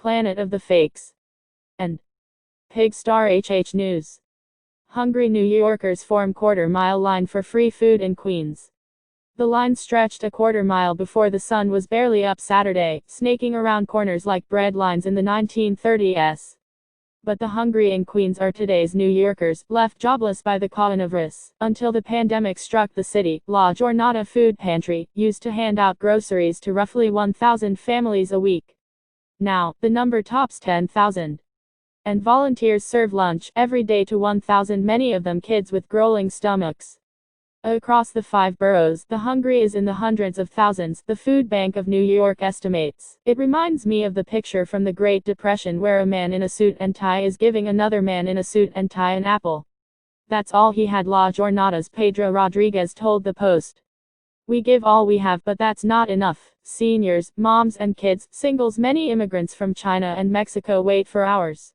Planet of the Fakes. And Pigstar HH News. Hungry New Yorkers form quarter-mile line for free food in Queens. The line stretched a quarter-mile before the sun was barely up Saturday, snaking around corners like bread lines in the 1930s. But the hungry in Queens are today's New Yorkers, left jobless by the coronavirus. Until the pandemic struck the city, La Jornada Food Pantry used to hand out groceries to roughly 1,000 families a week. Now, the number tops 10,000. And volunteers serve lunch every day to 1,000, many of them kids with growling stomachs. Across the 5 boroughs, the hungry is in the hundreds of thousands, the Food Bank of New York estimates. It reminds me of the picture from the Great Depression where a man in a suit and tie is giving another man in a suit and tie an apple. That's all he had, La Jornada's Pedro Rodriguez told the Post. We give all we have, but that's not enough. Seniors, moms and kids, singles, many immigrants from China and Mexico wait for hours.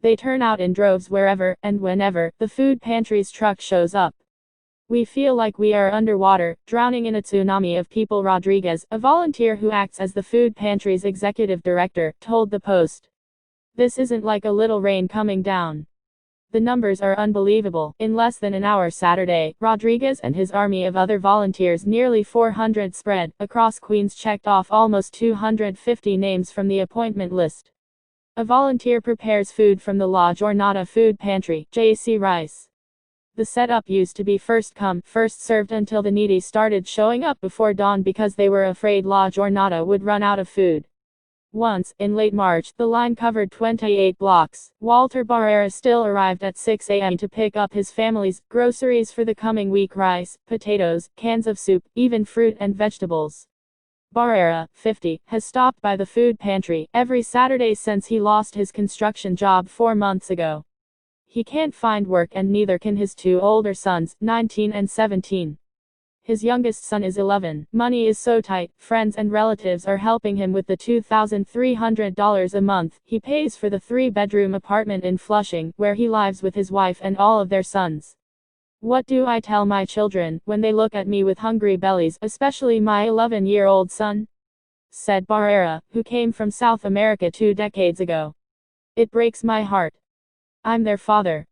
They turn out in droves wherever and whenever the food pantry's truck shows up. We feel like we are underwater, drowning in a tsunami of people, Rodriguez, a volunteer who acts as the food pantry's executive director, told the Post. This isn't like a little rain coming down. The numbers are unbelievable. In less than an hour Saturday, Rodriguez and his army of other volunteers, nearly 400 spread across Queens, checked off almost 250 names from the appointment list. A volunteer prepares food from the La Jornada Food Pantry, J.C. Rice. The setup used to be first come, first served until the needy started showing up before dawn because they were afraid La Jornada would run out of food. Once, in late March, the line covered 28 blocks. Walter Barrera still arrived at 6 a.m. to pick up his family's groceries for the coming week: rice, potatoes, cans of soup, even fruit and vegetables. Barrera, 50, has stopped by the food pantry every Saturday since he lost his construction job 4 months ago. He can't find work, and neither can his 2 older sons, 19 and 17. His youngest son is 11. Money is so tight, friends and relatives are helping him with the $2,300 a month he pays for the 3-bedroom apartment in Flushing, where he lives with his wife and all of their sons. What do I tell my children when they look at me with hungry bellies, especially my 11-year-old son? Said Barrera, who came from South America 2 decades ago. It breaks my heart. I'm their father.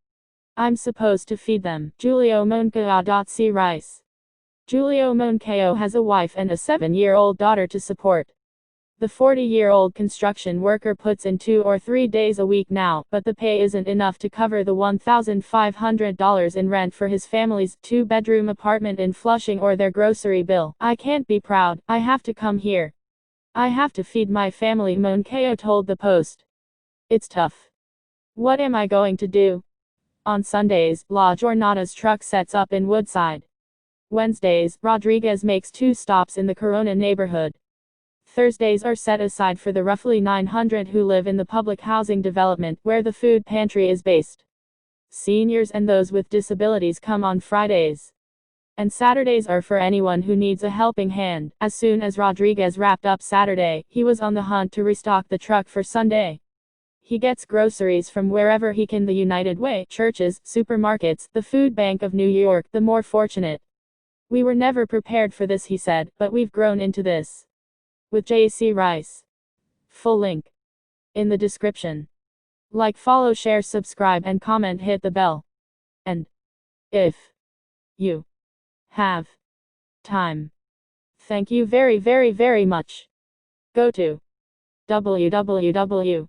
I'm supposed to feed them. Julio Moncao.C. Rice. Julio Moncao has a wife and a 7-year-old daughter to support. The 40-year-old construction worker puts in 2 or 3 days a week now, but the pay isn't enough to cover the $1,500 in rent for his family's 2-bedroom apartment in Flushing or their grocery bill. I can't be proud. I have to come here. I have to feed my family, Moncao told the Post. It's tough. What am I going to do? On Sundays, La Jornada's truck sets up in Woodside. Wednesdays, Rodriguez makes 2 stops in the Corona neighborhood. Thursdays are set aside for the roughly 900 who live in the public housing development where the food pantry is based. Seniors and those with disabilities come on Fridays. And Saturdays are for anyone who needs a helping hand. As soon as Rodriguez wrapped up Saturday, he was on the hunt to restock the truck for Sunday. He gets groceries from wherever he can: the United Way, churches, supermarkets, the Food Bank of New York, the more fortunate. We were never prepared for this, he said, but we've grown into this. With J.C. Rice. Full link in the description. Like, follow, share, subscribe and comment, hit the bell. And if you have time, thank you very, very, very much. Go to www.am